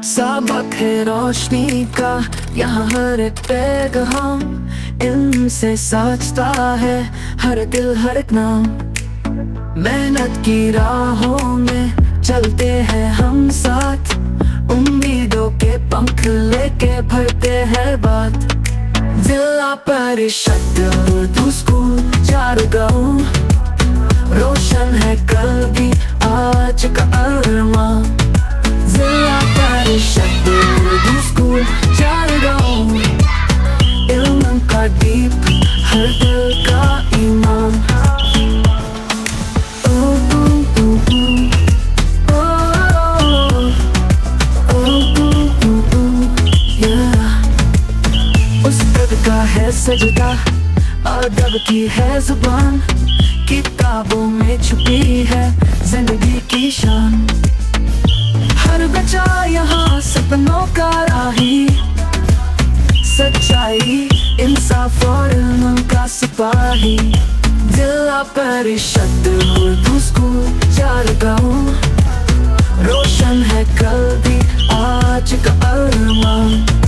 सबक है रोशनी का, यहाँ हर एक पैगाम इनसे साजता है हर दिल हर एक नाम। मेहनत की राहों में चलते हैं हम साथ, उम्मीदों के पंख लेके भरते हैं बात। जिला परिषद उर्दू स्कूल चारगांव, रोशन है कल भी आज का अरमां। जिला परिषद उर्दू स्कूल चारगांव, इल्म का दीप हर दिल का ईमान। का है सजदा, अदब की है जुबान, किताबों में छुपी है जिंदगी की शान। हर बच्चा यहाँ सपनों का राही, सच्चाई इंसाफ और इल्म का सिपाही। जिला परिषद उर्दू स्कूल चारगांव, रोशन है कल भी आज का अरमान।